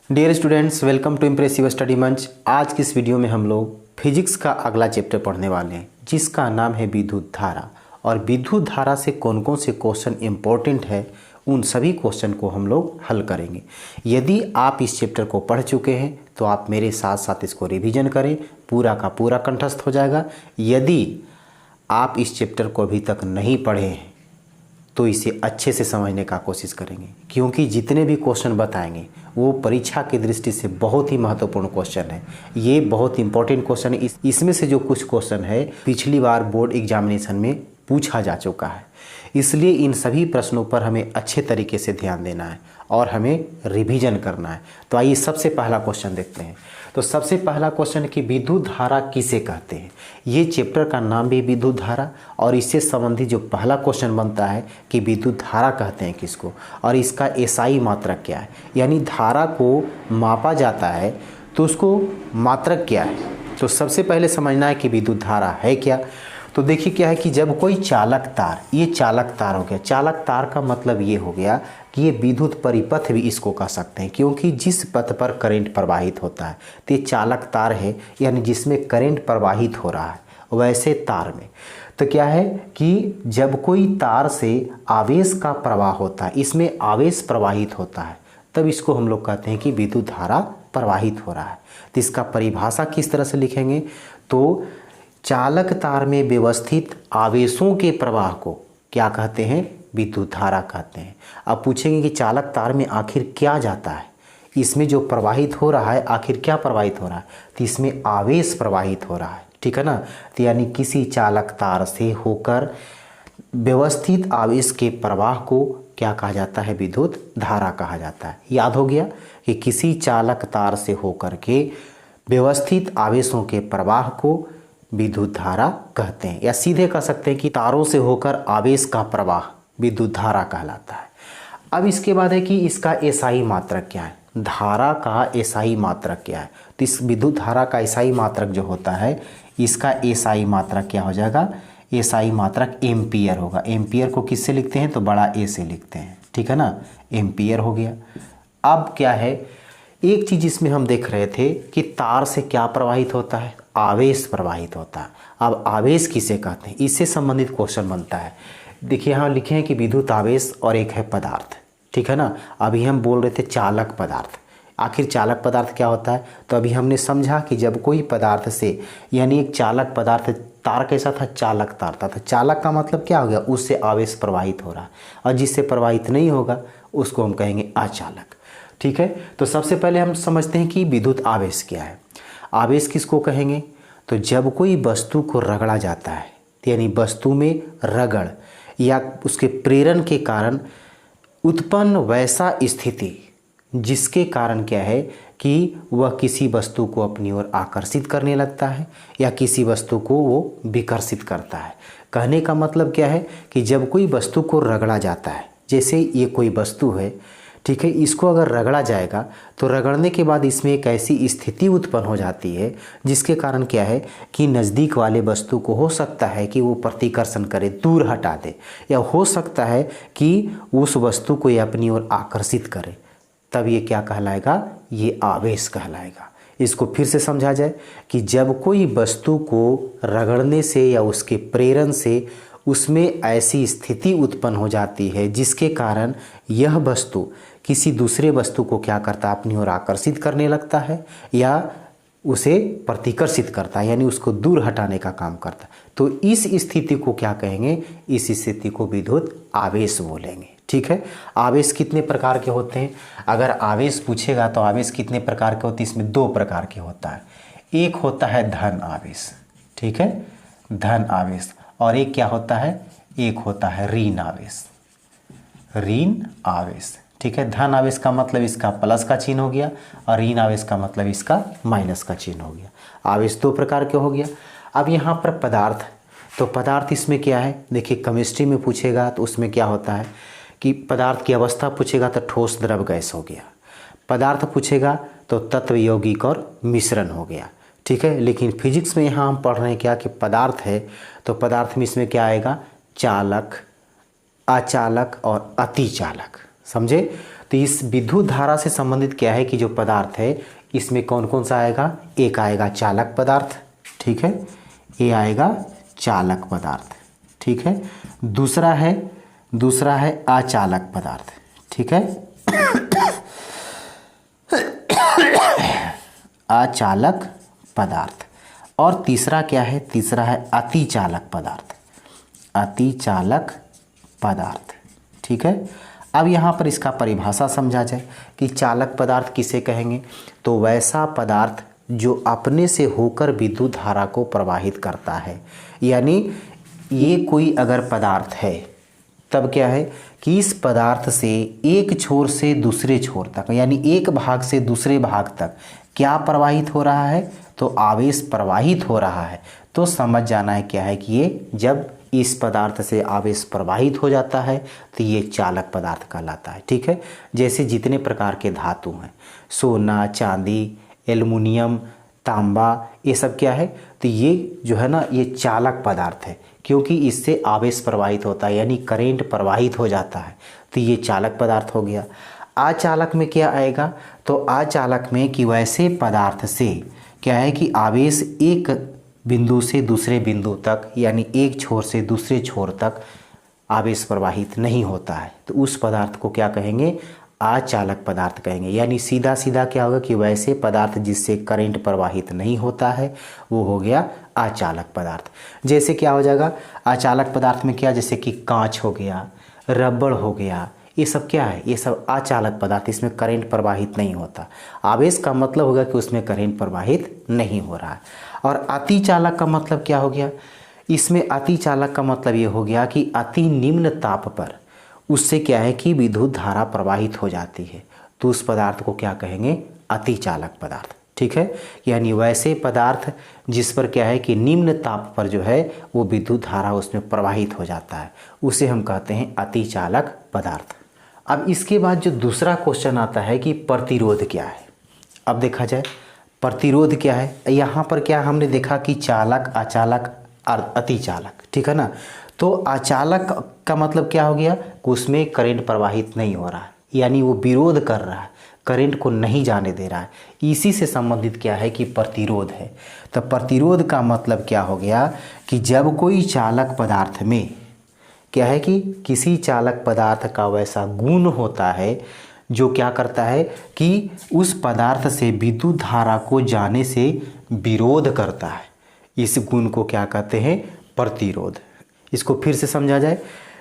Dear students, welcome to Impressive Study Manch. आज की इस वीडियो में हम लोग फिजिक्स का अगला चैप्टर पढ़ने वाले हैं जिसका नाम है विद्युत धारा। और विद्युत धारा से कौन कौन से क्वेश्चन इंपॉर्टेंट है उन सभी क्वेश्चन को हम लोग हल करेंगे। यदि आप इस चैप्टर को पढ़ चुके हैं तो आप मेरे साथ साथ इसको रिवीजन करें, पूरा का पूरा कंठस्थ हो जाएगा। यदि आप इस चैप्टर को अभी तक नहीं पढ़े हैं तो इसे अच्छे से समझने का कोशिश करेंगे, क्योंकि जितने भी क्वेश्चन बताएंगे वो परीक्षा की दृष्टि से बहुत ही महत्वपूर्ण क्वेश्चन है। ये बहुत इंपॉर्टेंट क्वेश्चन है। इसमें से जो कुछ क्वेश्चन है पिछली बार बोर्ड एग्जामिनेशन में पूछा जा चुका है, इसलिए इन सभी प्रश्नों पर हमें अच्छे तरीके से ध्यान देना है और हमें रिवीजन करना है। तो आइए सबसे पहला क्वेश्चन देखते हैं। तो सबसे पहला क्वेश्चन है कि विद्युत धारा किसे कहते हैं। ये चैप्टर का नाम भी विद्युत धारा और इससे संबंधित जो पहला क्वेश्चन बनता है कि विद्युत धारा कहते हैं किसको और इसका एसआई मात्रक क्या है, यानी धारा को मापा जाता है तो उसको मात्रक क्या है। तो सबसे पहले समझना है कि विद्युत धारा है क्या। तो देखिए क्या है कि जब कोई चालक तार, ये चालक तार हो गया। चालक तार का मतलब ये हो गया कि ये विद्युत परिपथ भी इसको कह सकते हैं, क्योंकि जिस पथ पर करंट प्रवाहित होता है तो ये चालक तार है, यानी जिसमें करंट प्रवाहित हो रहा है। वैसे तार में तो क्या है कि जब कोई तार से आवेश का प्रवाह होता है, इसमें आवेश प्रवाहित होता है, तब इसको हम लोग कहते हैं कि विद्युत धारा प्रवाहित हो रहा है। तो इसका परिभाषा किस तरह से लिखेंगे, तो चालक तार में व्यवस्थित आवेशों के प्रवाह को क्या कहते हैं, विद्युत धारा कहते हैं। अब पूछेंगे कि चालक तार में आखिर क्या जाता है, इसमें जो प्रवाहित हो रहा है आखिर क्या प्रवाहित हो रहा है, तो इसमें आवेश प्रवाहित हो रहा है, ठीक है ना। तो यानी किसी चालक तार से होकर व्यवस्थित आवेश के प्रवाह को क्या कहा जाता है, विद्युत धारा कहा जाता है। याद हो गया कि किसी चालक तार से होकर के व्यवस्थित आवेशों के प्रवाह को विद्युत धारा कहते हैं, या सीधे कह सकते हैं कि तारों से होकर आवेश का प्रवाह विद्युत धारा कहलाता है। अब इसके बाद है कि इसका एसआई मात्रक क्या है, धारा का एसआई मात्रक क्या है। तो इस विद्युत धारा का एसआई मात्रक जो होता है, इसका एसआई मात्रक क्या हो जाएगा, एसआई मात्रक एम्पियर होगा। एम्पियर को किससे लिखते हैं, तो बड़ा ए से लिखते हैं, ठीक है ना, एम्पियर हो गया। अब क्या है, एक चीज़ इसमें हम देख रहे थे कि तार से क्या प्रवाहित होता है, आवेश प्रवाहित होता है। अब आवेश किसे कहते हैं, इससे संबंधित क्वेश्चन बनता है। देखिए यहाँ लिखे हैं कि विद्युत आवेश और एक है पदार्थ, ठीक है ना। अभी हम बोल रहे थे चालक पदार्थ। आखिर चालक पदार्थ क्या होता है, तो अभी हमने समझा कि जब कोई पदार्थ से, यानी एक चालक पदार्थ, तार कैसा था, चालक तार था। तो चालक का मतलब क्या हो गया, उससे आवेश प्रवाहित हो रहा है, और जिससे प्रवाहित नहीं होगा उसको हम कहेंगे अचालक, ठीक है। तो सबसे पहले हम समझते हैं कि विद्युत आवेश क्या है। आवेश किसको कहेंगे, तो जब कोई वस्तु को रगड़ा जाता है, यानी वस्तु में रगड़ या उसके प्रेरण के कारण उत्पन्न वैसा स्थिति जिसके कारण क्या है कि वह किसी वस्तु को अपनी ओर आकर्षित करने लगता है या किसी वस्तु को वो विकर्षित करता है। कहने का मतलब क्या है कि जब कोई वस्तु को रगड़ा जाता है, जैसे ये कोई वस्तु है, ठीक है, इसको अगर रगड़ा जाएगा तो रगड़ने के बाद इसमें एक ऐसी स्थिति उत्पन्न हो जाती है जिसके कारण क्या है कि नज़दीक वाले वस्तु को हो सकता है कि वो प्रतिकर्षण करे, दूर हटा दे, या हो सकता है कि उस वस्तु को ये अपनी ओर आकर्षित करे। तब ये क्या कहलाएगा, ये आवेश कहलाएगा। इसको फिर से समझा जाए कि जब कोई वस्तु को रगड़ने से या उसके प्रेरण से उसमें ऐसी स्थिति उत्पन्न हो जाती है जिसके कारण यह वस्तु किसी दूसरे वस्तु को क्या करता है, अपनी ओर आकर्षित करने लगता है या उसे प्रतिकर्षित करता है, यानी उसको दूर हटाने का काम करता है। तो इस स्थिति को क्या कहेंगे, इस स्थिति को विद्युत आवेश बोलेंगे, ठीक है। आवेश कितने प्रकार के होते हैं, अगर आवेश पूछेगा तो आवेश कितने प्रकार के होते हैं, इसमें दो प्रकार के होता है। एक होता है धन आवेश, ठीक है, धन आवेश, और एक क्या होता है, एक होता है ऋण आवेश, ऋण आवेश, ठीक है। धन आवेश का मतलब इसका प्लस का चिन्ह हो गया और ऋण आवेश का मतलब इसका माइनस का चिन्ह हो गया। आवेश दो प्रकार के हो गया। अब यहाँ पर पदार्थ, तो पदार्थ इसमें क्या है, देखिए केमिस्ट्री में पूछेगा तो उसमें क्या होता है कि पदार्थ की अवस्था पूछेगा तो ठोस द्रव गैस हो गया, पदार्थ पूछेगा तो तत्व यौगिक और मिश्रण हो गया, ठीक है। लेकिन फिजिक्स में यहाँ हम पढ़ रहे हैं क्या कि पदार्थ है, तो पदार्थ में इसमें क्या आएगा, चालक, अचालक और अतिचालक, समझे। तो इस विद्युत धारा से संबंधित क्या है कि जो पदार्थ है इसमें कौन कौन सा आएगा, एक आएगा चालक पदार्थ, ठीक है, ये आएगा चालक पदार्थ, ठीक है, दूसरा है अचालक पदार्थ, ठीक है, अचालक पदार्थ, और तीसरा क्या है, तीसरा है अतिचालक पदार्थ, अतिचालक पदार्थ, ठीक है। अब यहाँ पर इसका परिभाषा समझा जाए कि चालक पदार्थ किसे कहेंगे, तो वैसा पदार्थ जो अपने से होकर विद्युत धारा को प्रवाहित करता है। यानी ये कोई अगर पदार्थ है तब क्या है कि इस पदार्थ से एक छोर से दूसरे छोर तक, यानी एक भाग से दूसरे भाग तक क्या प्रवाहित हो रहा है, तो आवेश प्रवाहित हो रहा है। तो समझ जाना है क्या है कि ये जब इस पदार्थ से आवेश प्रवाहित हो जाता है तो ये चालक पदार्थ कहलाता है, ठीक है। जैसे जितने प्रकार के धातु हैं, सोना, चांदी, एल्युमिनियम, तांबा, ये सब क्या है, तो ये जो है ना ये चालक पदार्थ है, क्योंकि इससे आवेश प्रवाहित होता है, यानी करंट प्रवाहित हो जाता है, तो ये चालक पदार्थ हो गया। अचालक में क्या आएगा, तो अचालक में कि वैसे पदार्थ से क्या है कि आवेश एक बिंदु से दूसरे बिंदु तक, यानी एक छोर से दूसरे छोर तक आवेश प्रवाहित नहीं होता है, तो उस पदार्थ को क्या कहेंगे, अचालक पदार्थ कहेंगे। यानी सीधा सीधा क्या होगा कि वैसे पदार्थ जिससे करंट प्रवाहित नहीं होता है वो हो गया अचालक पदार्थ। जैसे क्या हो जाएगा अचालक पदार्थ में, क्या, जैसे कि कांच हो गया, रबड़ हो गया, ये सब क्या है, ये सब अचालक पदार्थ, इसमें करंट प्रवाहित नहीं होता। आवेश का मतलब होगा कि उसमें करंट प्रवाहित नहीं हो रहा है। और अतिचालक का मतलब क्या हो गया, इसमें अतिचालक का मतलब ये हो गया कि अति निम्न ताप पर उससे क्या है कि विद्युत धारा प्रवाहित हो जाती है, तो उस पदार्थ को क्या कहेंगे, अतिचालक पदार्थ, ठीक है। यानी वैसे पदार्थ जिस पर क्या है कि निम्न ताप पर जो है वो विद्युत धारा उसमें प्रवाहित हो जाता है, उसे हम कहते हैं अतिचालक पदार्थ। अब इसके बाद जो दूसरा क्वेश्चन आता है कि प्रतिरोध क्या है। अब देखा जाए प्रतिरोध क्या है। यहाँ पर क्या हमने देखा कि चालक, अचालक और अतिचालक, ठीक है ना। तो अचालक का मतलब क्या हो गया कि उसमें करंट प्रवाहित नहीं हो रहा है, यानी वो विरोध कर रहा है, करंट को नहीं जाने दे रहा है। इसी से संबंधित क्या है कि प्रतिरोध है। तो प्रतिरोध का मतलब क्या हो गया कि जब कोई चालक पदार्थ में क्या है कि किसी चालक पदार्थ का वैसा गुण होता है जो क्या करता है कि उस पदार्थ से विद्युत धारा को जाने से विरोध करता है, इस गुण को क्या कहते हैं, प्रतिरोध। इसको फिर से समझा जाए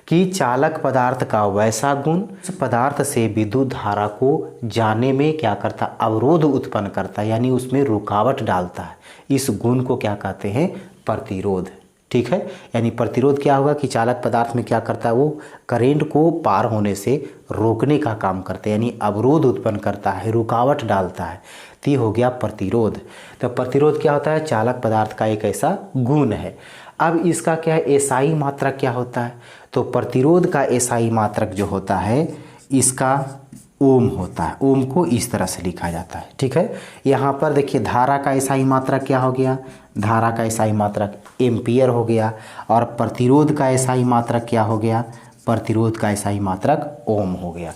कि चालक पदार्थ का वैसा गुण उस पदार्थ से विद्युत धारा को जाने में क्या करता, अवरोध उत्पन्न करता है, यानी उसमें रुकावट डालता है। इस गुण को क्या कहते हैं, प्रतिरोध, ठीक है। यानी प्रतिरोध क्या होगा कि चालक पदार्थ में क्या करता है, वो करंट को पार होने से रोकने का काम करता है, यानी अवरोध उत्पन्न करता है, रुकावट डालता है, तो ये हो गया प्रतिरोध। तो प्रतिरोध क्या होता है, चालक पदार्थ का एक ऐसा गुण है। अब इसका क्या है, एसआई मात्रक क्या होता है, तो प्रतिरोध का एसआई मात्रक जो होता है इसका ओम होता है। ओम को इस तरह से लिखा जाता है, ठीक है। यहाँ पर देखिए धारा का एसआई मात्रक क्या हो गया, धारा का एसआई मात्रक एम्पियर हो गया, और प्रतिरोध का एसआई मात्रक क्या हो गया, प्रतिरोध का एसआई मात्रक ओम हो गया।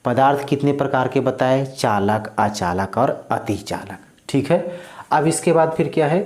पदार्थ कितने प्रकार के बताए, चालक, अचालक और अतिचालक, ठीक है। अब इसके बाद फिर क्या है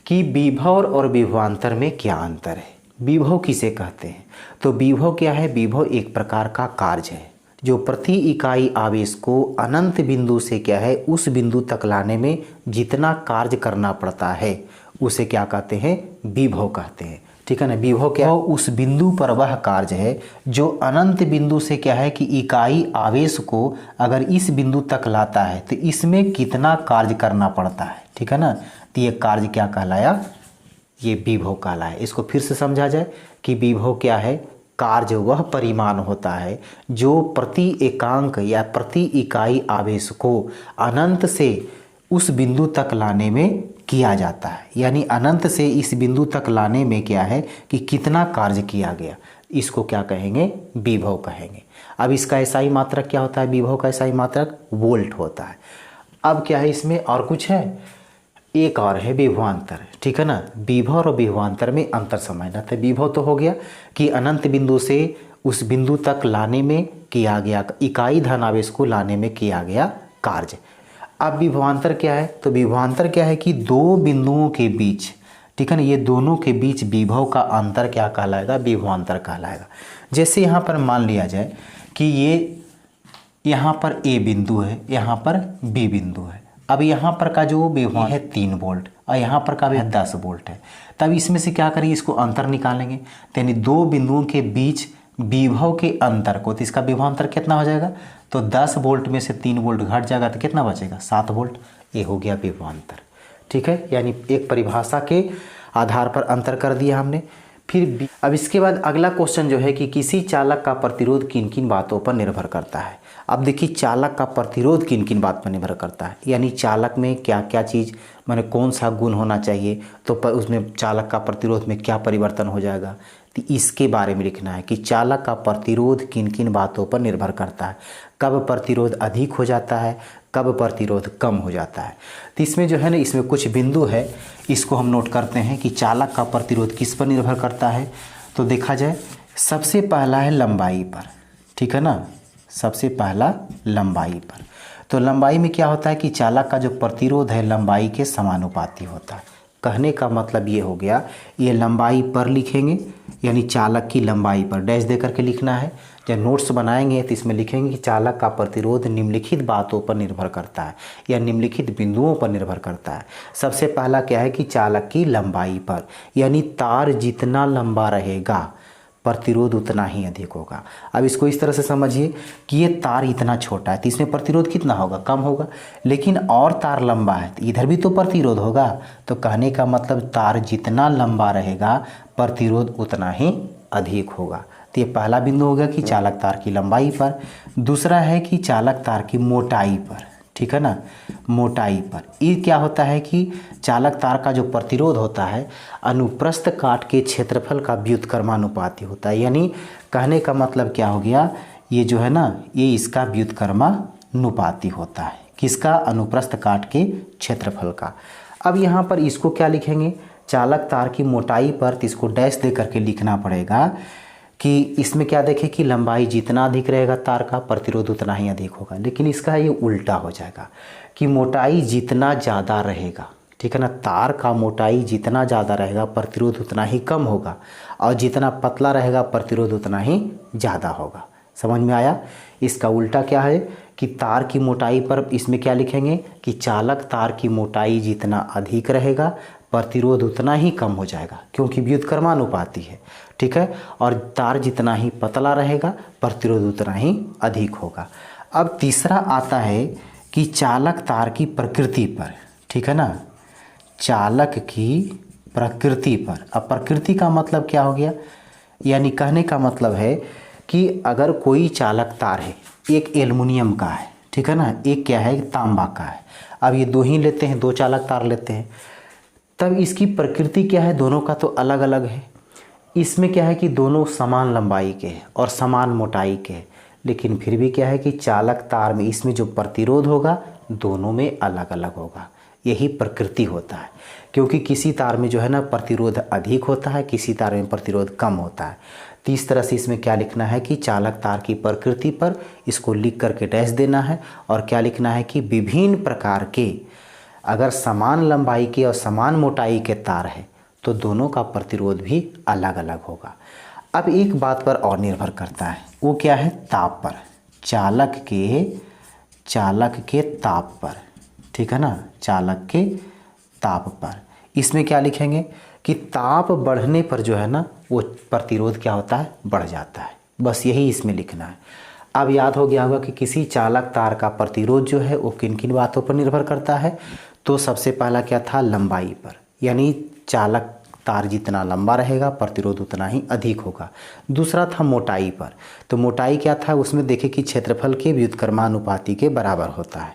कि विभव और विभवांतर में क्या अंतर है। विभव किसे कहते हैं, तो विभव क्या है, विभव एक प्रकार का कार्य है जो प्रति इकाई आवेश को अनंत बिंदु से क्या है उस बिंदु तक लाने में जितना कार्य करना पड़ता है उसे क्या कहते हैं, विभव कहते हैं, ठीक है ना। विभव क्या है, उस बिंदु पर वह कार्य है जो अनंत बिंदु से क्या है कि इकाई आवेश को अगर इस बिंदु तक लाता है तो इसमें कितना कार्य करना पड़ता है, ठीक है ना। तो ये कार्य क्या कहलाया, ये विभव कहलाया। इसको फिर से समझा जाए कि विभव क्या है, कार्य वह परिमाण होता है जो प्रति एकांक या प्रति इकाई आवेश को अनंत से उस बिंदु तक लाने में किया जाता है, यानी अनंत से इस बिंदु तक लाने में क्या है कि कितना कार्य किया गया, इसको क्या कहेंगे, विभव कहेंगे। अब इसका एसआई मात्रक क्या होता है, विभव का एसआई मात्रक वोल्ट होता है। अब क्या है इसमें और कुछ है, एक और है विभवांतर, ठीक है ना। विभव और विभवांतर में अंतर समझना था। विभव तो हो गया कि अनंत बिंदु से उस बिंदु तक लाने में किया गया, इकाई धनावेश को लाने में किया गया कार्य। अब विभवांतर क्या है? तो विभवांतर क्या है कि दो बिंदुओं के बीच, ठीक है ना, ये दोनों के बीच विभव का अंतर क्या कहलाएगा? विभवांतर कहलाएगा। जैसे यहाँ पर मान लिया जाए कि ये यहाँ पर ए बिंदु है, यहाँ पर बी बिंदु है। अब यहाँ पर का जो विभवांतर है 3 वोल्ट और यहाँ पर का भी 10 वोल्ट है। तब इसमें से क्या करेंगे? इसको अंतर निकालेंगे, यानी दो बिंदुओं के बीच विभव के अंतर को, तो इसका विभवांतर कितना हो जाएगा? तो 10 वोल्ट में से 3 वोल्ट घट जाएगा तो कितना बचेगा? 7 वोल्ट। ये हो गया विभवांतर, ठीक है। यानी एक परिभाषा के आधार पर अंतर कर दिया हमने। फिर अब इसके बाद अगला क्वेश्चन जो है कि किसी चालक का प्रतिरोध किन किन बातों पर निर्भर करता है। अब देखिए चालक का प्रतिरोध किन किन बात पर निर्भर करता है, यानी चालक में क्या क्या चीज़, माने कौन सा गुण होना चाहिए, तो उसमें चालक का प्रतिरोध में क्या परिवर्तन हो जाएगा, तो इसके बारे में लिखना है कि चालक का प्रतिरोध किन किन बातों पर निर्भर करता है, कब प्रतिरोध अधिक हो जाता है, कब प्रतिरोध कम हो जाता है। तो इसमें जो है ना, इसमें कुछ बिंदु है, इसको हम नोट करते हैं कि चालक का प्रतिरोध किस पर निर्भर करता है। तो देखा जाए सबसे पहला है लंबाई पर, ठीक है ना, सबसे पहला लंबाई पर। तो लंबाई में क्या होता है कि चालक का जो प्रतिरोध है लंबाई के समानुपाती होता है। कहने का मतलब ये हो गया, ये लंबाई पर लिखेंगे, यानी चालक की लंबाई पर डैश दे करके लिखना है। जब नोट्स बनाएंगे तो इसमें लिखेंगे कि चालक का प्रतिरोध निम्नलिखित बातों पर निर्भर करता है या निम्नलिखित बिंदुओं पर निर्भर करता है। सबसे पहला क्या है कि चालक की लंबाई पर, यानी तार जितना लंबा रहेगा प्रतिरोध उतना ही अधिक होगा। अब इसको इस तरह से समझिए कि ये तार इतना छोटा है तो इसमें प्रतिरोध कितना होगा? कम होगा। लेकिन और तार लंबा है तो इधर भी तो प्रतिरोध होगा। तो कहने का मतलब तार जितना लंबा रहेगा प्रतिरोध उतना ही अधिक होगा। तो ये पहला बिंदु हो गया कि चालक तार की लंबाई पर। दूसरा है कि चालक तार की मोटाई पर, ठीक है ना, मोटाई पर। ये क्या होता है कि चालक तार का जो प्रतिरोध होता है अनुप्रस्थ काट के क्षेत्रफल का व्युत्क्रमानुपाती होता है। यानी कहने का मतलब क्या हो गया, ये जो है ना, ये इसका व्युत्क्रमानुपाती होता है। किसका? अनुप्रस्थ काट के क्षेत्रफल का। अब यहाँ पर इसको क्या लिखेंगे? चालक तार की मोटाई पर, तो इसको डैश दे करके लिखना पड़ेगा कि इसमें क्या देखें कि लंबाई जितना अधिक रहेगा तार का प्रतिरोध उतना ही अधिक होगा। लेकिन इसका ये उल्टा हो जाएगा कि मोटाई जितना ज़्यादा रहेगा, ठीक है ना, तार का मोटाई जितना ज़्यादा रहेगा प्रतिरोध उतना ही कम होगा, और जितना पतला रहेगा प्रतिरोध उतना ही ज़्यादा होगा। समझ में आया? इसका उल्टा क्या है कि तार की मोटाई पर इसमें क्या लिखेंगे कि चालक तार की मोटाई जितना अधिक रहेगा प्रतिरोध उतना ही कम हो जाएगा, क्योंकि व्युत्क्रमानुपाती है, ठीक है। और तार जितना ही पतला रहेगा प्रतिरोध उतना ही अधिक होगा। अब तीसरा आता है कि चालक तार की प्रकृति पर, ठीक है ना, चालक की प्रकृति पर। अब प्रकृति का मतलब क्या हो गया, यानी कहने का मतलब है कि अगर कोई चालक तार है, एक एल्युमिनियम का है, ठीक है ना, एक क्या है तांबा का है। अब ये दो ही लेते हैं, दो चालक तार लेते हैं, तब इसकी प्रकृति क्या है, दोनों का तो अलग अलग है। इसमें क्या है कि दोनों समान लंबाई के हैं और समान मोटाई के हैं, लेकिन फिर भी क्या है कि चालक तार में इसमें जो प्रतिरोध होगा दोनों में अलग अलग होगा। यही प्रकृति होता है, क्योंकि किसी तार में जो है ना प्रतिरोध अधिक होता है, किसी तार में प्रतिरोध कम होता है। तो इस तरह से इसमें क्या लिखना है कि चालक तार की प्रकृति पर, इसको लिख करके डैश देना है। और क्या लिखना है कि विभिन्न प्रकार के, अगर समान लंबाई के और समान मोटाई के तार है तो दोनों का प्रतिरोध भी अलग अलग होगा। अब एक बात पर और निर्भर करता है, वो क्या है? ताप पर, चालक के ताप पर, ठीक है ना, चालक के ताप पर। इसमें क्या लिखेंगे कि ताप बढ़ने पर जो है ना वो प्रतिरोध क्या होता है? बढ़ जाता है। बस यही इसमें लिखना है। अब याद हो गया होगा कि किसी चालक तार का प्रतिरोध जो है वो किन किन बातों पर निर्भर करता है। तो सबसे पहला क्या था? लंबाई पर, यानी चालक तार जितना लंबा रहेगा प्रतिरोध उतना ही अधिक होगा। दूसरा था मोटाई पर, तो मोटाई क्या था? उसमें देखें कि क्षेत्रफल के व्युत्क्रमानुपाती के बराबर होता है।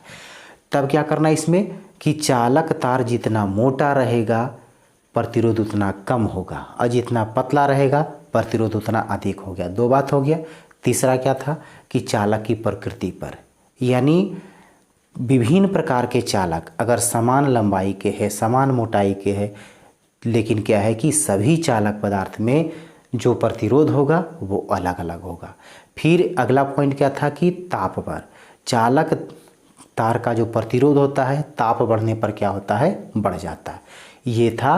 तब क्या करना है इसमें कि चालक तार जितना मोटा रहेगा प्रतिरोध उतना कम होगा, और जितना पतला रहेगा प्रतिरोध उतना अधिक हो गया। दो बात हो गया। तीसरा क्या था कि चालक की प्रकृति पर, यानी विभिन्न प्रकार के चालक अगर समान लंबाई के हैं, समान मोटाई के हैं, लेकिन क्या है कि सभी चालक पदार्थ में जो प्रतिरोध होगा वो अलग अलग होगा। फिर अगला पॉइंट क्या था कि ताप पर चालक तार का जो प्रतिरोध होता है ताप बढ़ने पर क्या होता है, बढ़ जाता है। ये था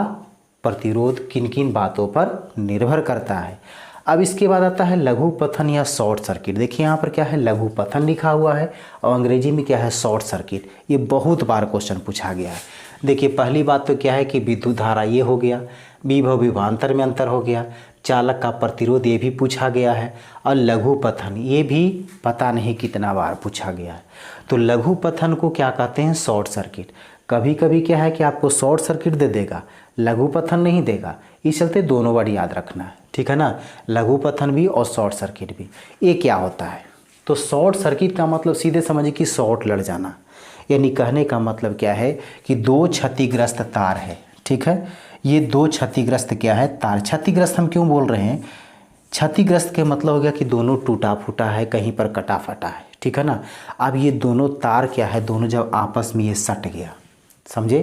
प्रतिरोध किन किन बातों पर निर्भर करता है। अब इसके बाद आता है लघु पथन या शॉर्ट सर्किट। देखिए यहाँ पर क्या है, लघु पथन लिखा हुआ है और अंग्रेजी में क्या है, शॉर्ट सर्किट। ये बहुत बार क्वेश्चन पूछा गया है। देखिए पहली बात तो क्या है कि विद्युत धारा ये हो गया, विभव विभवांतर में अंतर हो गया, चालक का प्रतिरोध ये भी पूछा गया है, और लघु पथन ये भी पता नहीं कितना बार पूछा गया है। तो लघु पथन को क्या कहते हैं, शॉर्ट सर्किट। कभी कभी क्या है कि आपको शॉर्ट सर्किट दे देगा, लघु पथन नहीं देगा, इस चलते दोनों वर्ड याद रखना है, ठीक है ना। लघु पथन भी और शॉर्ट सर्किट भी। ये क्या होता है, तो शॉर्ट सर्किट का मतलब सीधे समझिए कि शॉर्ट लड़ जाना, यानी कहने का मतलब क्या है कि दो क्षतिग्रस्त तार है, ठीक है। ये दो क्षतिग्रस्त क्या है, तार। क्षतिग्रस्त हम क्यों बोल रहे हैं, क्षतिग्रस्त के मतलब हो गया कि दोनों टूटा फूटा है, कहीं पर कटा फटा है, ठीक है ना। अब ये दोनों तार क्या है, दोनों जब आपस में ये सट गया, समझे,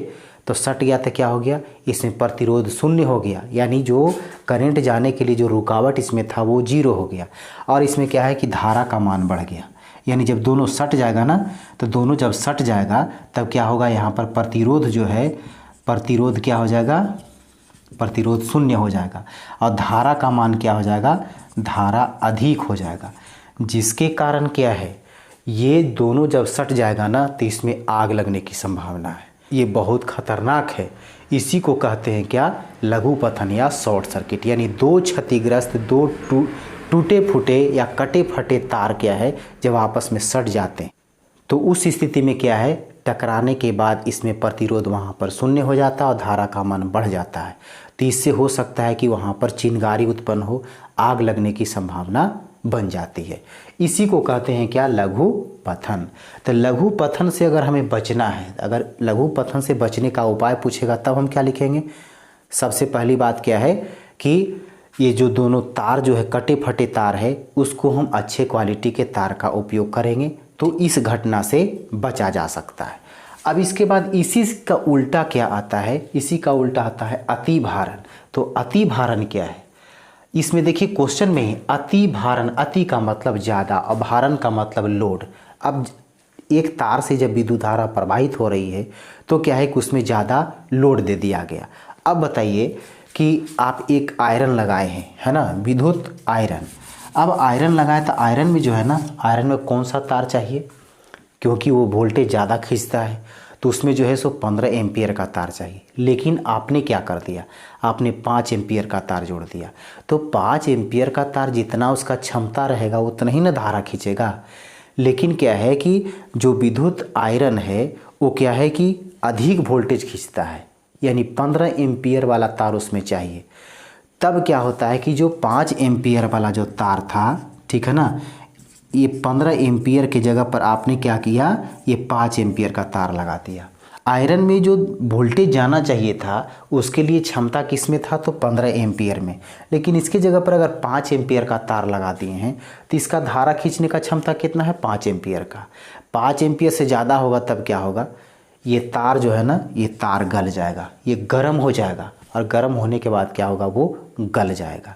तो सट गया तो क्या हो गया, इसमें प्रतिरोध शून्य हो गया, यानी जो करंट जाने के लिए जो रुकावट इसमें था वो जीरो हो गया। और इसमें क्या है कि धारा का मान बढ़ गया, यानी जब दोनों सट जाएगा ना, तो दोनों जब सट जाएगा तब क्या होगा, यहाँ पर प्रतिरोध जो है, प्रतिरोध क्या हो जाएगा, प्रतिरोध शून्य हो जाएगा, और धारा का मान क्या हो जाएगा, धारा अधिक हो जाएगा। जिसके कारण क्या है, ये दोनों जब सट जाएगा ना तो इसमें आग लगने की संभावना है। ये बहुत खतरनाक है। इसी को कहते हैं क्या, लघु पथन या शॉर्ट सर्किट। यानी दो क्षतिग्रस्त, दो टूटे फूटे या कटे फटे तार क्या है, जब आपस में सट जाते हैं तो उस स्थिति में क्या है, टकराने के बाद इसमें प्रतिरोध वहाँ पर शून्य हो जाता है और धारा का मान बढ़ जाता है। तो इससे हो सकता है कि वहाँ पर चिंगारी उत्पन्न हो, आग लगने की संभावना बन जाती है। इसी को कहते हैं क्या, लघु पथन। तो लघु पथन से अगर हमें बचना है, अगर लघु पथन से बचने का उपाय पूछेगा तब हम क्या लिखेंगे। सबसे पहली बात क्या है कि ये जो दोनों तार जो है, कटे फटे तार है, उसको हम अच्छे क्वालिटी के तार का उपयोग करेंगे तो इस घटना से बचा जा सकता है। अब इसके बाद इसी का उल्टा क्या आता है, इसी का उल्टा आता है अति भारण। तो अति भारण क्या है, इसमें देखिए क्वेश्चन में ही अति भारण, अति का मतलब ज़्यादा और भारण का मतलब लोड। अब एक तार से जब विद्युत धारा प्रवाहित हो रही है तो क्या है कि उसमें ज़्यादा लोड दे दिया गया। अब बताइए कि आप एक आयरन लगाए हैं, है ना, विद्युत आयरन। अब आयरन लगाए तो आयरन में जो है ना, आयरन में कौन सा तार चाहिए, क्योंकि वो वोल्टेज ज़्यादा खींचता है, तो उसमें जो है सो 15 एम्पियर का तार चाहिए। लेकिन आपने क्या कर दिया, आपने 5 एम्पियर का तार जोड़ दिया। तो 5 एम्पियर का तार जितना उसका क्षमता रहेगा उतना ही ना धारा खींचेगा। लेकिन क्या है कि जो विद्युत आयरन है वो क्या है कि अधिक वोल्टेज खींचता है, यानी 15 एम्पियर वाला तार उसमें चाहिए। तब क्या होता है कि जो 5 एम्पियर वाला जो तार था, ठीक है ना, ये 15 एम्पियर के जगह पर आपने क्या किया, ये 5 एम्पियर का तार लगा दिया। आयरन में जो वोल्टेज जाना चाहिए था उसके लिए क्षमता किस में था, तो 15 एम्पियर में। लेकिन इसके जगह पर अगर 5 एम्पियर का तार लगा दिए हैं तो इसका धारा खींचने का क्षमता कितना है, 5 एम्पियर का। 5 एम्पियर से ज़्यादा होगा तब क्या होगा, ये तार जो है ना, ये तार गल जाएगा, ये गर्म हो जाएगा, और गर्म होने के बाद क्या होगा, वो गल जाएगा।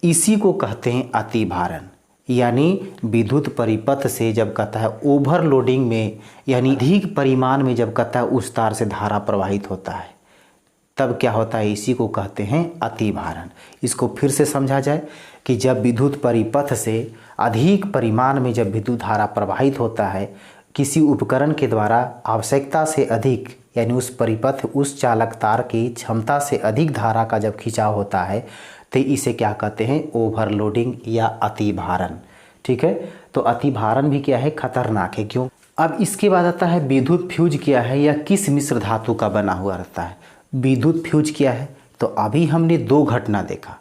इसी को कहते हैं अति भारण। यानी विद्युत परिपथ से जब कहता है ओवरलोडिंग में, यानी अधिक परिमाण में जब कहता है उस तार से धारा प्रवाहित होता है, तब क्या होता है, इसी को कहते हैं अति भारण। इसको फिर से समझा जाए कि जब विद्युत परिपथ से अधिक परिमाण में जब विद्युत धारा प्रवाहित होता है किसी उपकरण के द्वारा आवश्यकता से अधिक, यानी उस परिपथ, उस चालक तार की क्षमता से अधिक धारा का जब खिंचाव होता है तो इसे क्या कहते हैं, ओवरलोडिंग या अति भारण। ठीक है, तो अति भारण भी क्या है, खतरनाक है। क्यों। अब इसके बाद आता है विद्युत फ्यूज क्या है, या किस मिश्र धातु का बना हुआ रहता है। विद्युत फ्यूज क्या है, तो अभी हमने 2 घटना देखा।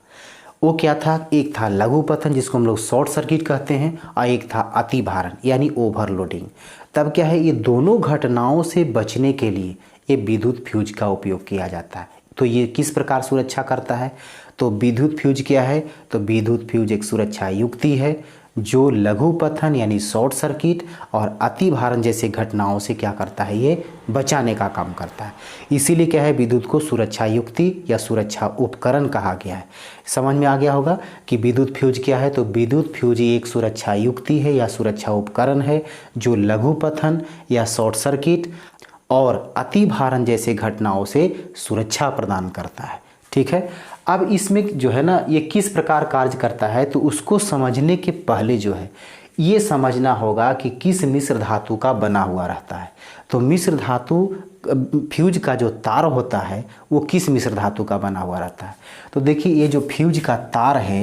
वो क्या था, एक था लघु पतन जिसको हम लोग शॉर्ट सर्किट कहते हैं, और एक था अति भारण यानी ओवरलोडिंग। तब क्या है, ये दोनों घटनाओं से बचने के लिए ये विद्युत फ्यूज का उपयोग किया जाता है। तो ये किस प्रकार सुरक्षा करता है, तो विद्युत फ्यूज क्या है, तो विद्युत फ्यूज एक सुरक्षा युक्ति है जो लघु पतन यानी शॉर्ट सर्किट और अति भारण जैसे घटनाओं से क्या करता है, ये बचाने का काम करता है। इसीलिए क्या है, विद्युत को सुरक्षा युक्ति या सुरक्षा उपकरण कहा गया है। समझ में आ गया होगा कि विद्युत फ्यूज क्या है। तो विद्युत फ्यूज एक सुरक्षा युक्ति है या सुरक्षा उपकरण है जो लघु पतन या शॉर्ट सर्किट और अति भारण जैसे घटनाओं से सुरक्षा प्रदान करता है। ठीक है, अब इसमें जो है ना, ये किस प्रकार कार्य करता है, तो उसको समझने के पहले जो है ये समझना होगा कि किस मिश्र धातु का बना हुआ रहता है। तो मिश्र धातु फ्यूज का जो तार होता है वो किस मिश्र धातु का बना हुआ रहता है। तो देखिए, ये जो फ्यूज का तार है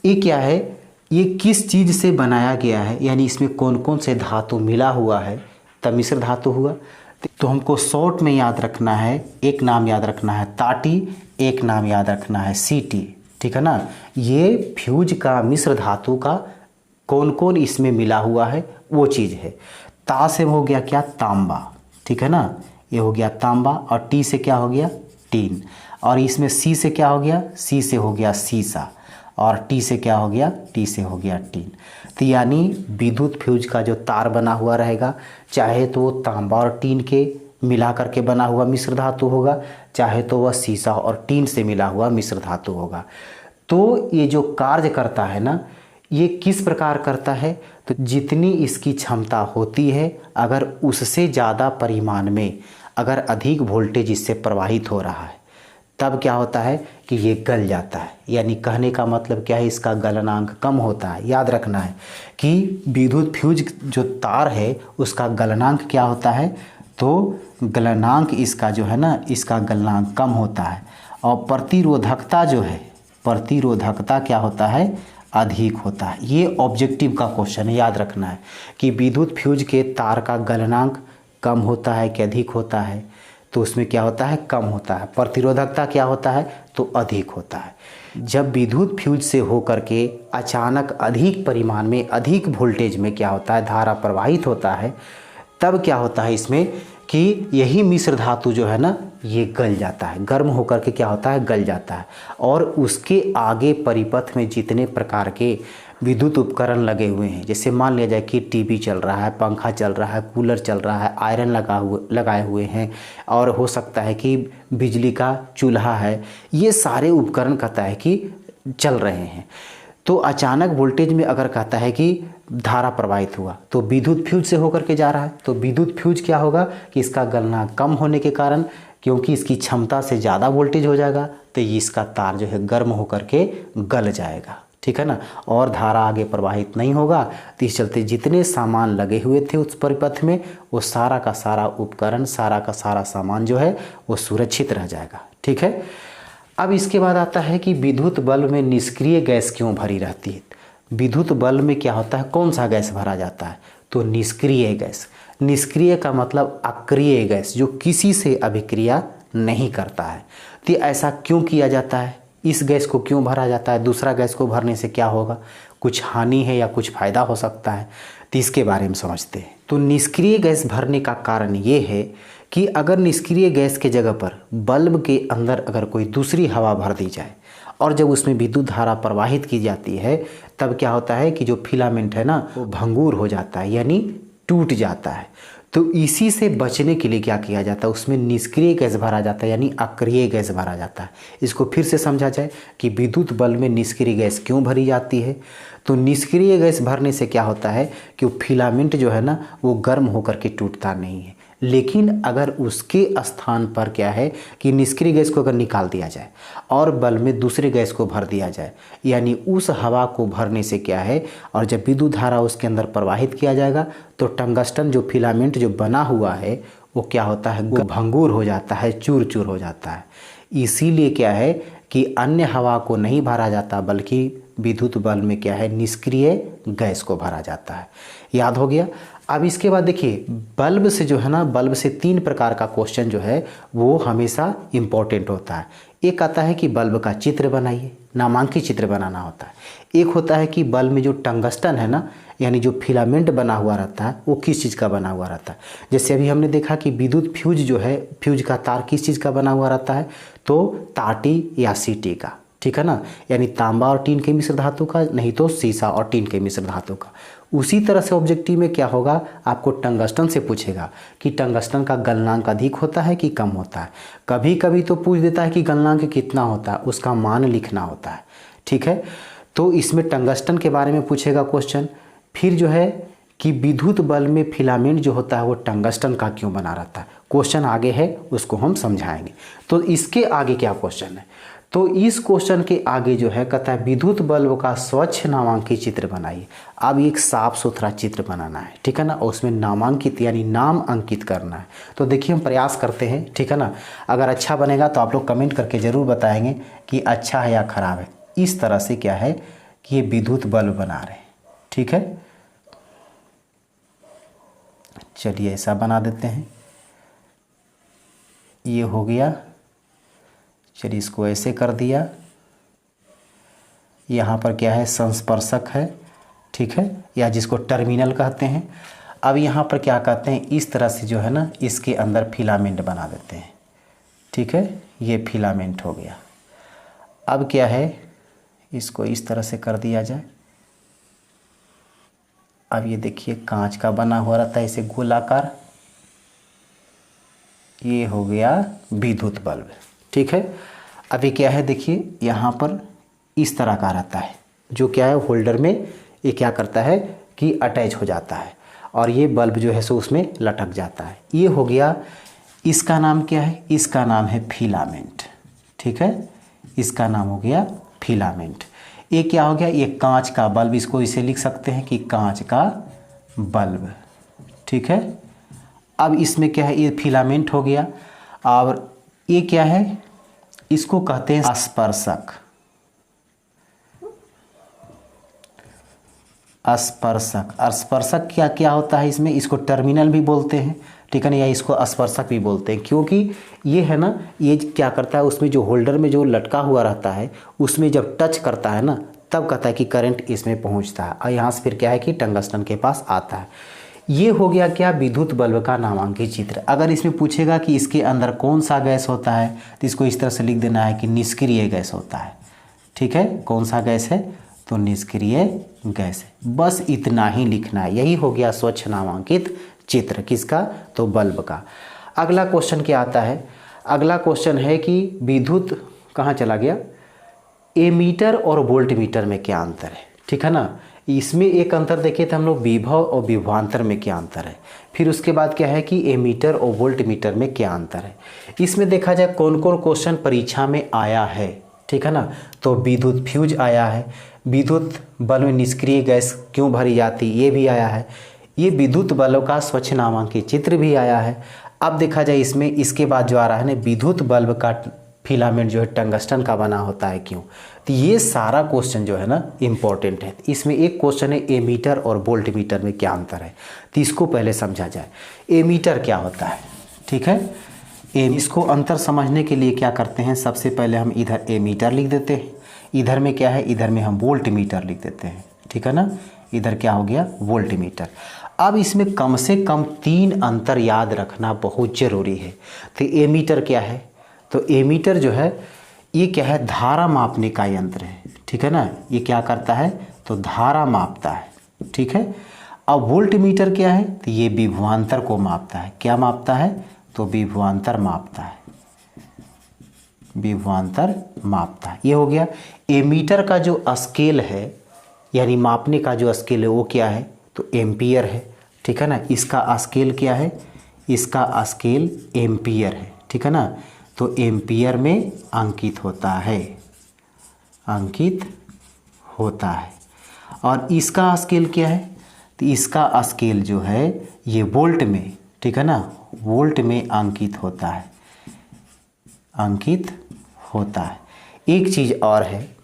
ये क्या है, ये किस चीज़ से बनाया गया है, यानी इसमें कौन कौन से धातु मिला हुआ है तब मिश्र धातु हुआ। तो हमको शॉर्ट में याद रखना है, एक नाम याद रखना है ताटी, एक नाम याद रखना है सीटी। ठीक है ना, ये फ्यूज का मिश्र धातु का कौन कौन इसमें मिला हुआ है वो चीज़ है। ता से हो गया क्या, तांबा। ठीक है ना, ये हो गया तांबा। और टी से क्या हो गया, टीन। और इसमें सी से क्या हो गया, सी से हो गया सीसा। और टी से क्या हो गया, टी से हो गया टीन। तो यानी विद्युत फ्यूज का जो तार बना हुआ रहेगा, चाहे तो वो तांबा और टीन के मिला करके बना हुआ मिश्र धातु होगा, चाहे तो वह सीसा और टीन से मिला हुआ मिश्र धातु होगा। तो ये जो कार्य करता है ना, ये किस प्रकार करता है, तो जितनी इसकी क्षमता होती है अगर उससे ज़्यादा परिमाण में अगर अधिक वोल्टेज इससे प्रवाहित हो रहा है तब क्या होता है कि ये गल जाता है। यानी कहने का मतलब क्या है, इसका गलनांक कम होता है। याद रखना है कि विद्युत फ्यूज जो तार है उसका गलनांक क्या होता है, तो गलनांक इसका जो है ना, इसका गलनांक कम होता है। और प्रतिरोधकता जो है, प्रतिरोधकता क्या होता है, अधिक होता है। ये ऑब्जेक्टिव का क्वेश्चन है, याद रखना है कि विद्युत फ्यूज के तार का गलनांक कम होता है कि अधिक होता है, तो उसमें क्या होता है, कम होता है। प्रतिरोधकता क्या होता है, तो अधिक होता है। जब विद्युत फ्यूज से होकर के अचानक अधिक परिमाण में अधिक वोल्टेज में क्या होता है, धारा प्रवाहित होता है, तब क्या होता है इसमें कि यही मिश्र धातु जो है ना ये गल जाता है, गर्म होकर के क्या होता है, गल जाता है। और उसके आगे परिपथ में जितने प्रकार के विद्युत उपकरण लगे हुए हैं, जैसे मान लिया जाए कि टीवी चल रहा है, पंखा चल रहा है, कूलर चल रहा है, आयरन लगाए हुए हैं, और हो सकता है कि बिजली का चूल्हा है, ये सारे उपकरण कहता है कि चल रहे हैं। तो अचानक वोल्टेज में अगर कहता है कि धारा प्रवाहित हुआ तो विद्युत फ्यूज से होकर के जा रहा है, तो विद्युत फ्यूज क्या होगा कि इसका गलनांक कम होने के कारण, क्योंकि इसकी क्षमता से ज़्यादा वोल्टेज हो जाएगा, तो इसका तार जो है गर्म होकर के गल जाएगा। ठीक है ना, और धारा आगे प्रवाहित नहीं होगा। तो इस चलते जितने सामान लगे हुए थे उस परिपथ में, वो सारा का सारा उपकरण, सारा का सारा सामान जो है वो सुरक्षित रह जाएगा। ठीक है, अब इसके बाद आता है कि विद्युत बल्ब में निष्क्रिय गैस क्यों भरी रहती है। विद्युत बल्ब में क्या होता है, कौन सा गैस भरा जाता है, तो निष्क्रिय गैस। निष्क्रिय का मतलब अक्रिय गैस, जो किसी से अभिक्रिया नहीं करता है। तो ऐसा क्यों किया जाता है, इस गैस को क्यों भरा जाता है, दूसरा गैस को भरने से क्या होगा, कुछ हानि है या कुछ फायदा हो सकता है, तो इसके बारे में समझते हैं। तो निष्क्रिय गैस भरने का कारण ये है कि अगर निष्क्रिय गैस के जगह पर बल्ब के अंदर अगर कोई दूसरी हवा भर दी जाए और जब उसमें विद्युत धारा प्रवाहित की जाती है, तब क्या होता है कि जो फिलामेंट है ना वो भंगुर हो जाता है, यानी टूट जाता है। तो इसी से बचने के लिए क्या किया जाता है, उसमें निष्क्रिय गैस भरा जाता है, यानी अक्रिय गैस भरा जाता है। इसको फिर से समझा जाए कि विद्युत बल्ब में निष्क्रिय गैस क्यों भरी जाती है। तो निष्क्रिय गैस भरने से क्या होता है कि वो फिलामेंट जो है ना वो गर्म होकर के टूटता नहीं है। लेकिन अगर उसके स्थान पर क्या है कि निष्क्रिय गैस को अगर निकाल दिया जाए और बल्ब में दूसरे गैस को भर दिया जाए, यानी उस हवा को भरने से क्या है, और जब विद्युत धारा उसके अंदर प्रवाहित किया जाएगा तो टंगस्टन जो फिलामेंट जो बना हुआ है वो क्या होता है, भंगुर हो जाता है, चूर चूर हो जाता है। इसीलिए क्या है कि अन्य हवा को नहीं भरा जाता, बल्कि विद्युत बल्ब में क्या है, निष्क्रिय गैस को भरा जाता है। याद हो गया। अब इसके बाद देखिए, बल्ब से जो है ना, बल्ब से 3 प्रकार का क्वेश्चन जो है वो हमेशा इम्पोर्टेंट होता है। एक आता है कि बल्ब का चित्र बनाइए, नामांकित चित्र बनाना होता है। एक होता है कि बल्ब में जो टंगस्टन है ना, यानी जो फिलामेंट बना हुआ रहता है वो किस चीज़ का बना हुआ रहता है। जैसे अभी हमने देखा कि विद्युत फ्यूज जो है, फ्यूज का तार किस चीज़ का बना हुआ रहता है, तो ताटी या सीटी का। ठीक है ना, यानी तांबा और टीन के मिश्र धातु का, नहीं तो सीसा और टीन के मिश्र धातु का। उसी तरह से ऑब्जेक्टिव में क्या होगा, आपको टंगस्टन से पूछेगा कि टंगस्टन का गलनांक अधिक होता है कि कम होता है। कभी कभी तो पूछ देता है कि गलनांक कितना होता है, उसका मान लिखना होता है, ठीक है। तो इसमें टंगस्टन के बारे में पूछेगा क्वेश्चन। फिर जो है कि विद्युत बल्ब में फिलामेंट जो होता है वो टंगस्टन का क्यों बना रहता है, क्वेश्चन आगे है, उसको हम समझाएंगे। तो इसके आगे क्या क्वेश्चन है, तो इस क्वेश्चन के आगे जो है कहता है विद्युत बल्ब का स्वच्छ नामांकित चित्र बनाइए। अब एक साफ सुथरा चित्र बनाना है, ठीक है ना, और उसमें नामांकित यानी नाम अंकित करना है। तो देखिए हम प्रयास करते हैं, ठीक है ना। अगर अच्छा बनेगा तो आप लोग कमेंट करके ज़रूर बताएंगे कि अच्छा है या ख़राब है। इस तरह से क्या है कि ये विद्युत बल्ब बना रहे हैं, ठीक है। चलिए ऐसा बना देते हैं, ये हो गया। चलिए इसको ऐसे कर दिया। यहाँ पर क्या है, संस्पर्शक है, ठीक है, या जिसको टर्मिनल कहते हैं। अब यहाँ पर क्या कहते हैं, इस तरह से जो है ना इसके अंदर फिलामेंट बना देते हैं, ठीक है, ये फिलामेंट हो गया। अब क्या है, इसको इस तरह से कर दिया जाए। अब ये देखिए कांच का बना हुआ रहता है, इसे गोलाकार, ये हो गया विद्युत बल्ब, ठीक है। अभी क्या है, देखिए यहाँ पर इस तरह का रहता है, जो क्या है होल्डर में ये क्या करता है कि अटैच हो जाता है, और ये बल्ब जो है सो उसमें लटक जाता है। ये हो गया, इसका नाम क्या है, इसका नाम है फिलामेंट, ठीक है, इसका नाम हो गया फिलामेंट। ये क्या हो गया, ये कांच का बल्ब, इसको इसे लिख सकते हैं कि कांच का बल्ब, ठीक है। अब इसमें क्या है, ये फिलामेंट हो गया। और ये क्या है, इसको कहते हैं स्पर्शक। स्पर्शक क्या क्या होता है इसमें, इसको टर्मिनल भी बोलते हैं, ठीक है ना, या इसको स्पर्शक भी बोलते हैं, क्योंकि ये है ना, ये क्या करता है, उसमें जो होल्डर में जो लटका हुआ रहता है उसमें जब टच करता है ना तब कहता है कि करंट इसमें पहुंचता है, और यहाँ से फिर क्या है कि टंगस्टन के पास आता है। ये हो गया क्या, विद्युत बल्ब का नामांकित चित्र। अगर इसमें पूछेगा कि इसके अंदर कौन सा गैस होता है तो इसको इस तरह से लिख देना है कि निष्क्रिय गैस होता है, ठीक है। कौन सा गैस है, तो निष्क्रिय गैस है। बस इतना ही लिखना है, यही हो गया स्वच्छ नामांकित चित्र, किसका, तो बल्ब का। अगला क्वेश्चन क्या आता है, अगला क्वेश्चन है कि विद्युत कहाँ चला गया, एमीटर और वोल्टमीटर में क्या अंतर है, ठीक है ना। इसमें एक अंतर देखे थे हम लोग, विभव और विभवांतर में क्या अंतर है। फिर उसके बाद क्या है कि एमीटर और वोल्टमीटर में क्या अंतर है। इसमें देखा जाए कौन कौन क्वेश्चन परीक्षा में आया है, ठीक है ना। तो विद्युत फ्यूज आया है, विद्युत बल्ब में निष्क्रिय गैस क्यों भरी जाती, ये भी आया है। ये विद्युत बल्ब का स्वच्छ नामांकित चित्र भी आया है। अब देखा जाए इसमें, इसके बाद जो आ रहा है ना, विद्युत बल्ब का फिलामेंट जो है टंगस्टन का बना होता है क्यों। तो ये सारा क्वेश्चन जो है ना इम्पॉर्टेंट है। इसमें एक क्वेश्चन है एमीटर और वोल्टमीटर में क्या अंतर है, तो इसको पहले समझा जाए। एमीटर क्या होता है, ठीक है। इसको अंतर समझने के लिए क्या करते हैं, सबसे पहले हम इधर एमीटर लिख देते हैं, इधर में क्या है, इधर में हम वोल्टमीटर लिख देते हैं, ठीक है ना। इधर क्या हो गया, वोल्टमीटर। अब इसमें कम से कम 3 अंतर याद रखना बहुत ज़रूरी है। तो एमीटर क्या है, तो एमीटर जो है ये क्या है, धारा मापने का यंत्र है, ठीक है ना। ये क्या करता है, तो धारा मापता है, ठीक है। अब वोल्टमीटर क्या है, तो ये विभवांतर को मापता है। क्या मापता है, तो विभवांतर मापता है, विभवांतर मापता है। ये हो गया। एमीटर का जो स्केल है यानी मापने का जो स्केल है वो क्या है, तो एम्पियर है, ठीक है ना। इसका स्केल क्या है, इसका स्केल एम्पियर है, ठीक है ना। तो एम्पियर में अंकित होता है, अंकित होता है। और इसका स्केल क्या है, तो इसका स्केल जो है ये वोल्ट में, ठीक है ना, वोल्ट में अंकित होता है, अंकित होता है। एक चीज़ और है,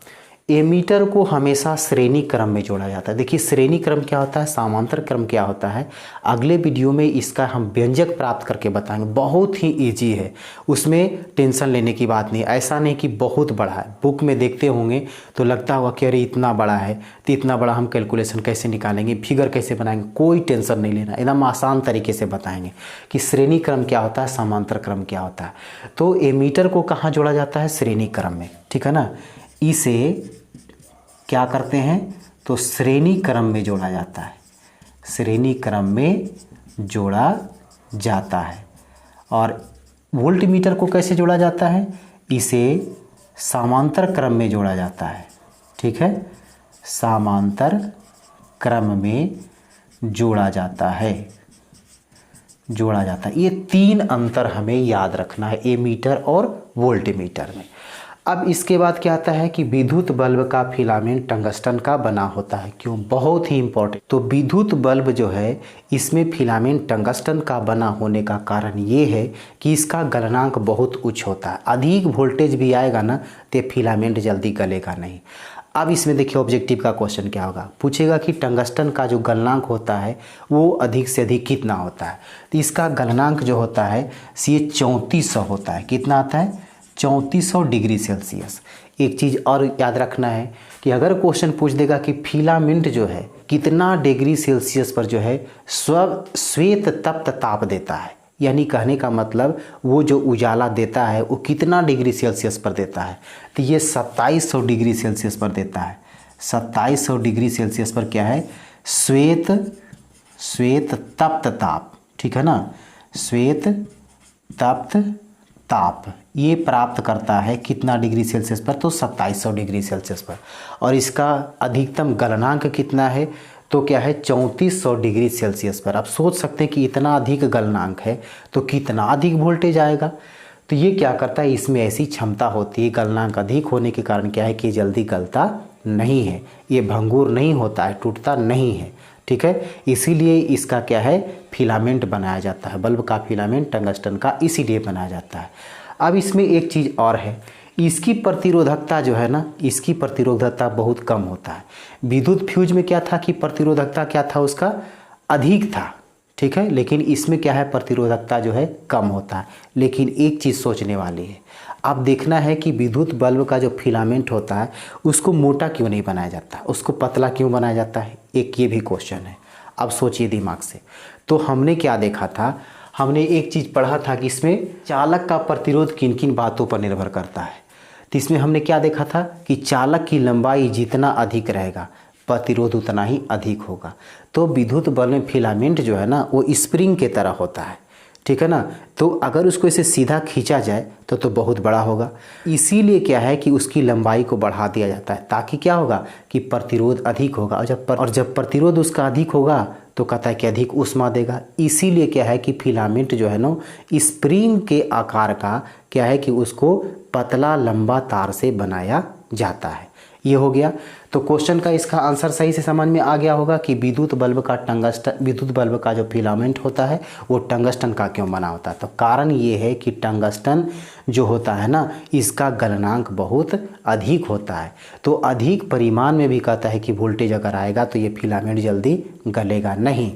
एमीटर को हमेशा श्रेणी क्रम में जोड़ा जाता है। देखिए श्रेणी क्रम क्या होता है, समांतर क्रम क्या होता है, अगले वीडियो में इसका हम व्यंजक प्राप्त करके बताएंगे। बहुत ही इजी है, उसमें टेंशन लेने की बात नहीं। ऐसा नहीं कि बहुत बड़ा है, बुक में देखते होंगे तो लगता होगा कि अरे इतना बड़ा है, तो इतना बड़ा हम कैलकुलेशन कैसे निकालेंगे, फिगर कैसे बनाएंगे। कोई टेंशन नहीं लेना, एकदम आसान तरीके से बताएंगे कि श्रेणी क्रम क्या होता है, समांतर क्रम क्या होता है। तो एमीटर को कहाँ जोड़ा जाता है, श्रेणी क्रम में, ठीक है ना। इसे क्या करते हैं, तो श्रेणी क्रम में जोड़ा जाता है, श्रेणी क्रम में जोड़ा जाता है। और वोल्टमीटर को कैसे जोड़ा जाता है, इसे समांतर क्रम में जोड़ा जाता है। ठीक है, समांतर क्रम में जोड़ा जाता है, जोड़ा जाता है। ये 3 अंतर हमें याद रखना है एमीटर और वोल्टमीटर में। अब इसके बाद क्या आता है कि विद्युत बल्ब का फिलामेंट टंगस्टन का बना होता है। क्यों, बहुत ही इंपॉर्टेंट। तो विद्युत बल्ब जो है इसमें फिलामेंट टंगस्टन का बना होने का कारण ये है कि इसका गलनांक बहुत उच्च होता है। अधिक वोल्टेज भी आएगा ना तो फिलामेंट जल्दी गलेगा नहीं। अब इसमें देखिए ऑब्जेक्टिव का क्वेश्चन क्या होगा, पूछेगा कि टंगस्टन का जो गलनांक होता है वो अधिक से अधिक कितना होता है। तो इसका गलनांक जो होता है ये 3400 होता है। कितना आता है, 3400 डिग्री सेल्सियस। एक चीज़ और याद रखना है कि अगर क्वेश्चन पूछ देगा कि फिलामेंट जो है कितना डिग्री सेल्सियस पर जो है श्वेत तप्त ताप देता है, यानी कहने का मतलब वो जो उजाला देता है वो कितना डिग्री सेल्सियस पर देता है, तो ये 2700 डिग्री सेल्सियस पर देता है। 2700 डिग्री सेल्सियस पर क्या है, श्वेत तप्त ताप। ठीक है ना, श्वेत तप्त ताप ये प्राप्त करता है कितना डिग्री सेल्सियस पर, तो 2700 डिग्री सेल्सियस पर। और इसका अधिकतम गलनांक कितना है, तो क्या है 3400 डिग्री सेल्सियस पर। आप सोच सकते हैं कि इतना अधिक गलनांक है तो कितना अधिक वोल्टेज आएगा। तो ये क्या करता है, इसमें ऐसी क्षमता होती है, गलनांक अधिक होने के कारण क्या है कि जल्दी गलता नहीं है, ये भंगुर नहीं होता है, टूटता नहीं है। ठीक है, इसीलिए इसका क्या है फिलामेंट बनाया जाता है, बल्ब का फिलामेंट टंगस्टन का इसीलिए बनाया जाता है। अब इसमें एक चीज़ और है, इसकी प्रतिरोधकता जो है ना, इसकी प्रतिरोधकता बहुत कम होता है। विद्युत फ्यूज में क्या था कि प्रतिरोधकता क्या था उसका अधिक था। ठीक है, लेकिन इसमें क्या है प्रतिरोधकता जो है कम होता है। लेकिन एक चीज़ सोचने वाली है, अब देखना है कि विद्युत बल्ब का जो फिलामेंट होता है उसको मोटा क्यों नहीं बनाया जाता, उसको पतला क्यों बनाया जाता है, एक ये भी क्वेश्चन है। अब सोचिए दिमाग से। तो हमने क्या देखा था, हमने एक चीज़ पढ़ा था कि इसमें चालक का प्रतिरोध किन किन बातों पर निर्भर करता है। तो इसमें हमने क्या देखा था कि चालक की लंबाई जितना अधिक रहेगा प्रतिरोध उतना ही अधिक होगा। तो विद्युत बल्ब में फिलामेंट जो है ना वो स्प्रिंग के तरह होता है। ठीक है ना, तो अगर उसको इसे सीधा खींचा जाए तो बहुत बड़ा होगा। इसीलिए क्या है कि उसकी लंबाई को बढ़ा दिया जाता है, ताकि क्या होगा कि प्रतिरोध अधिक होगा। और जब प्रतिरोध उसका अधिक होगा तो कहता है कि अधिक ऊष्मा देगा। इसीलिए क्या है कि फिलामेंट जो है ना स्प्रिंग के आकार का क्या है कि उसको पतला लंबा तार से बनाया जाता है। ये हो गया। तो क्वेश्चन का इसका आंसर सही से समझ में आ गया होगा कि विद्युत बल्ब का जो फिलामेंट होता है वो टंगस्टन का क्यों बना होता है। तो कारण ये है कि टंगस्टन जो होता है ना इसका गलनांक बहुत अधिक होता है। तो अधिक परिमाण में भी कहता है कि वोल्टेज अगर आएगा तो ये फिलामेंट जल्दी गलेगा नहीं।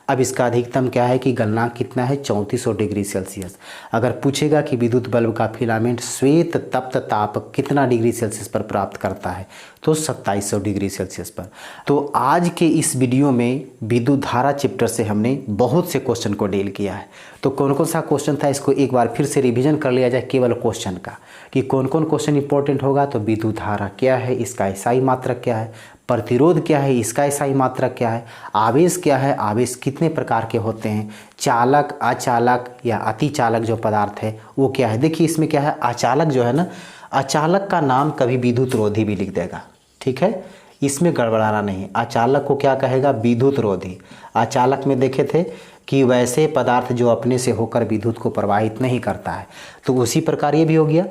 अब इसका अधिकतम क्या है कि गलनांक कितना है 3400 डिग्री सेल्सियस। अगर पूछेगा कि विद्युत बल्ब का फिलामेंट श्वेत तप्त ताप कितना डिग्री सेल्सियस पर प्राप्त करता है, तो 2700 डिग्री सेल्सियस पर। तो आज के इस वीडियो में विद्युत धारा चैप्टर से हमने बहुत से क्वेश्चन को डील किया है। तो कौन कौन सा क्वेश्चन था इसको एक बार फिर से रिवीजन कर लिया जाए केवल क्वेश्चन का, कि कौन कौन क्वेश्चन इंपॉर्टेंट होगा। तो विद्युत धारा क्या है, इसका एसआई मात्रक क्या है, प्रतिरोध क्या है, इसका एसआई मात्रक क्या है, आवेश क्या है, आवेश कितने प्रकार के होते हैं, चालक अचालक या अतिचालक जो पदार्थ है वो क्या है। देखिए इसमें क्या है, अचालक जो है ना, अचालक का नाम कभी विद्युत रोधी भी लिख देगा। ठीक है, इसमें गड़बड़ाना नहीं। अचालक को क्या कहेगा, विद्युत रोधी। अचालक में देखे थे कि वैसे पदार्थ जो अपने से होकर विद्युत को प्रवाहित नहीं करता है, तो उसी प्रकार ये भी हो गया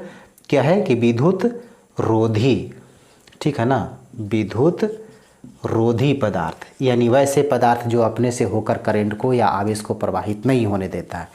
क्या है कि विद्युत रोधी। ठीक है ना, विद्युत रोधी पदार्थ यानी वैसे पदार्थ जो अपने से होकर करंट को या आवेश को प्रवाहित नहीं होने देता है।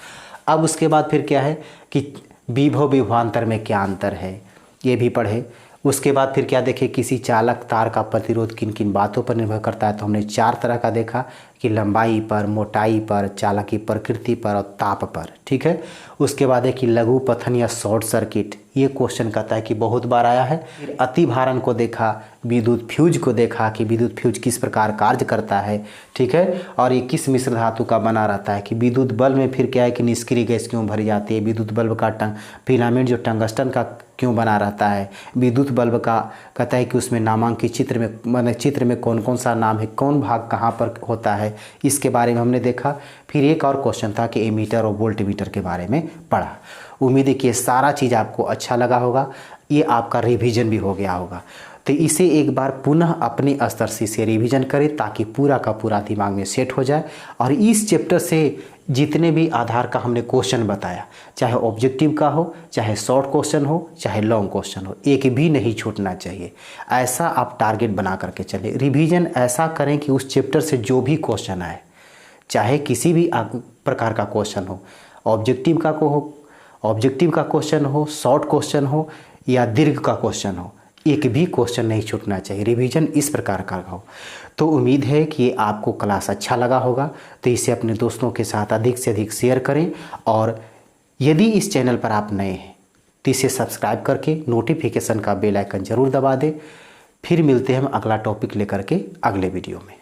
अब उसके बाद फिर क्या है कि विभव विभवांतर में क्या अंतर है ये भी पढ़े। उसके बाद फिर क्या देखे, किसी चालक तार का प्रतिरोध किन किन बातों पर निर्भर करता है। तो हमने 4 तरह का देखा कि लंबाई पर, मोटाई पर, चालक की प्रकृति पर और ताप पर। ठीक है, उसके बाद है कि लघु पथन या शॉर्ट सर्किट, ये क्वेश्चन कहता है कि बहुत बार आया है। फिर अति भारण को देखा, विद्युत फ्यूज को देखा कि विद्युत फ्यूज किस प्रकार कार्य करता है। ठीक है, और ये किस मिश्र धातु का बना रहता है, कि विद्युत बल्ब में फिर क्या है कि निष्क्रिय गैस क्यों भरी जाती है, विद्युत बल्ब का फिलामेंट जो टंगस्टन का क्यों बना रहता है, विद्युत बल्ब का कहता है कि उसमें नामांकित चित्र में कौन कौन सा नाम है, कौन भाग कहाँ पर होता है, इसके बारे में हमने देखा। फिर एक और क्वेश्चन था कि एमीटर और वोल्ट मीटर के बारे में पढ़ा। उम्मीद है कि ये सारा चीज़ आपको अच्छा लगा होगा, ये आपका रिवीजन भी हो गया होगा। तो इसे एक बार पुनः अपने स्तर से इसे रिवीजन करें ताकि पूरा का पूरा दिमाग में सेट हो जाए। और इस चैप्टर से जितने भी आधार का हमने क्वेश्चन बताया, चाहे ऑब्जेक्टिव का हो, चाहे शॉर्ट क्वेश्चन हो, चाहे लॉन्ग क्वेश्चन हो, एक भी नहीं छूटना चाहिए। ऐसा आप टारगेट बना करके चले। रिवीजन ऐसा करें कि उस चैप्टर से जो भी क्वेश्चन आए, चाहे किसी भी प्रकार का क्वेश्चन हो, ऑब्जेक्टिव का क्वेश्चन हो, शॉर्ट क्वेश्चन हो या दीर्घ का क्वेश्चन हो, एक भी क्वेश्चन नहीं छूटना चाहिए। रिवीजन इस प्रकार का हो। तो उम्मीद है कि आपको क्लास अच्छा लगा होगा, तो इसे अपने दोस्तों के साथ अधिक से अधिक शेयर करें। और यदि इस चैनल पर आप नए हैं तो इसे सब्सक्राइब करके नोटिफिकेशन का बेल आइकन ज़रूर दबा दें। फिर मिलते हैं हम अगला टॉपिक लेकर के अगले वीडियो में।